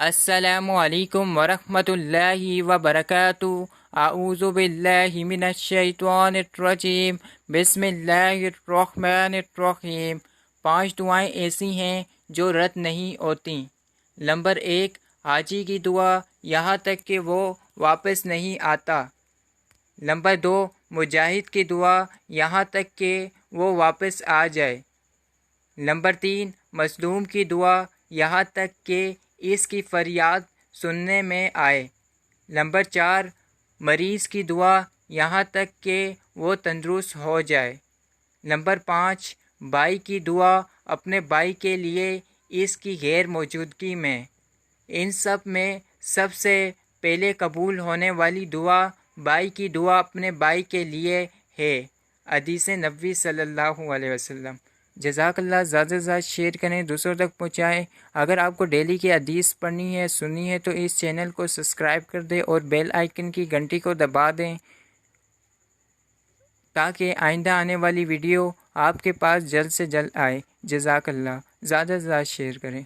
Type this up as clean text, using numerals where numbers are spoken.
السلام علیکم ورحمۃ اللہ وبرکاتہ۔ اعوذ باللہ من الشیطان الرجیم، بسم اللہ الرحمن الرحیم۔ 5 دعائیں ایسی ہیں جو رد نہیں ہوتیں۔ نمبر 1، حاجی کی دعا یہاں تک کہ وہ واپس نہیں آتا۔ نمبر 2، مجاہد کی دعا یہاں تک کہ وہ واپس آ جائے۔ نمبر 3، مظلوم کی دعا یہاں تک کہ اس کی فریاد سننے میں آئے۔ نمبر 4، مریض کی دعا یہاں تک کہ وہ تندرست ہو جائے۔ نمبر 5، بھائی کی دعا اپنے بھائی کے لیے اس کی غیر موجودگی میں۔ ان سب میں سب سے پہلے قبول ہونے والی دعا بھائی کی دعا اپنے بھائی کے لیے ہے، حدیث نبوی صلی اللہ علیہ وسلم۔ جزاک اللہ۔ زیادہ سے زیادہ شیئر کریں، دوسروں تک پہنچائیں۔ اگر آپ کو ڈیلی کی حدیث پڑھنی ہے، سننی ہے تو اس چینل کو سبسکرائب کر دیں اور بیل آئیکن کی گھنٹی کو دبا دیں تاکہ آئندہ آنے والی ویڈیو آپ کے پاس جلد سے جلد آئے۔ جزاک اللہ۔ زیادہ سے زیادہ شیئر کریں۔